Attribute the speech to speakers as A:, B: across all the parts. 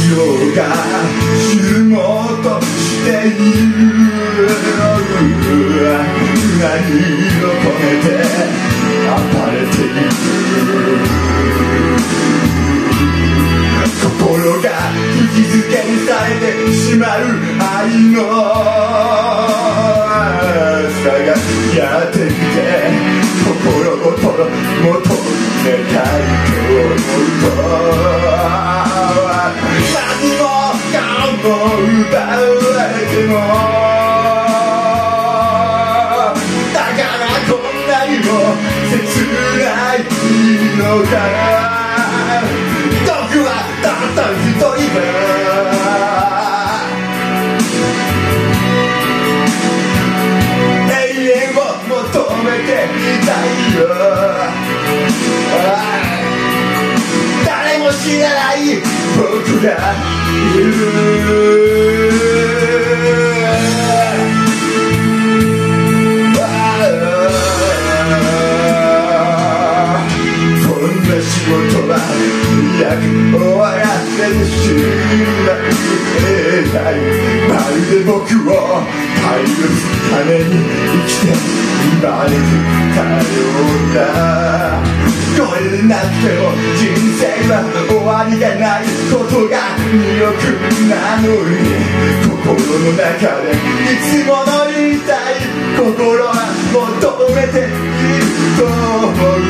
A: 情が死ぬもとしている何を込めて暴れている心が釘付けにされてしまう愛のさがやってきて心ごと求めたいと思うと何もかも奪われてもだからこんなにも切ないのか僕はたった一人だ求めていたいよ誰も知らない僕がいるこんな仕事は早く終わらせてしまえないまるで僕を愛すために生きて生まれてきたようだこれでなくても人生は終わりがないことが魅力なのに心の中でいつもの言いたい心は求めていると思う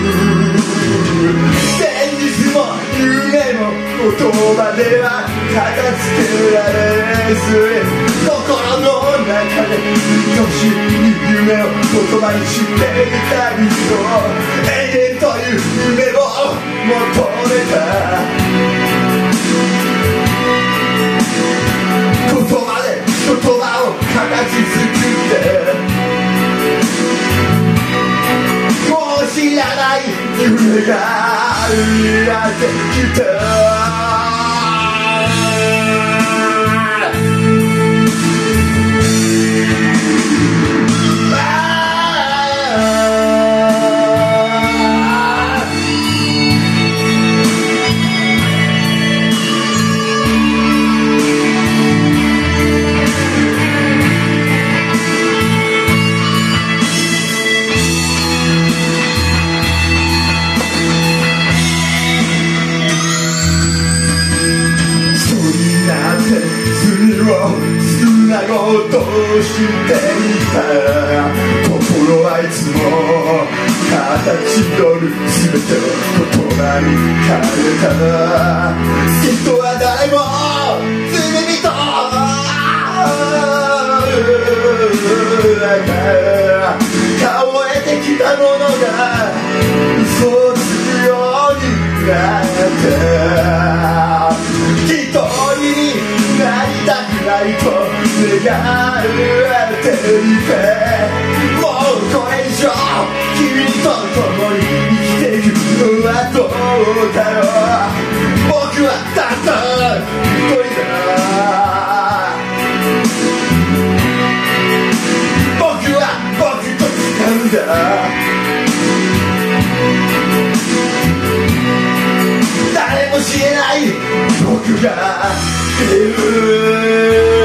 A: 現実も夢も言葉では片付けられず心の中で愛しい夢を言葉にしていたりと永遠という夢を求めた言葉で言葉を形作ってもう知らない夢がやってきた砂ごとしていた心はいつも形取る全ての言葉に変えた人は誰も罪人顔を得てきたものが嘘をつくようになって一人になりたくないと願っていてもうこれ以上君と共に生きていくのはどうだろう僕はたった一人だ僕は僕と違うんだ誰も知れない僕がいる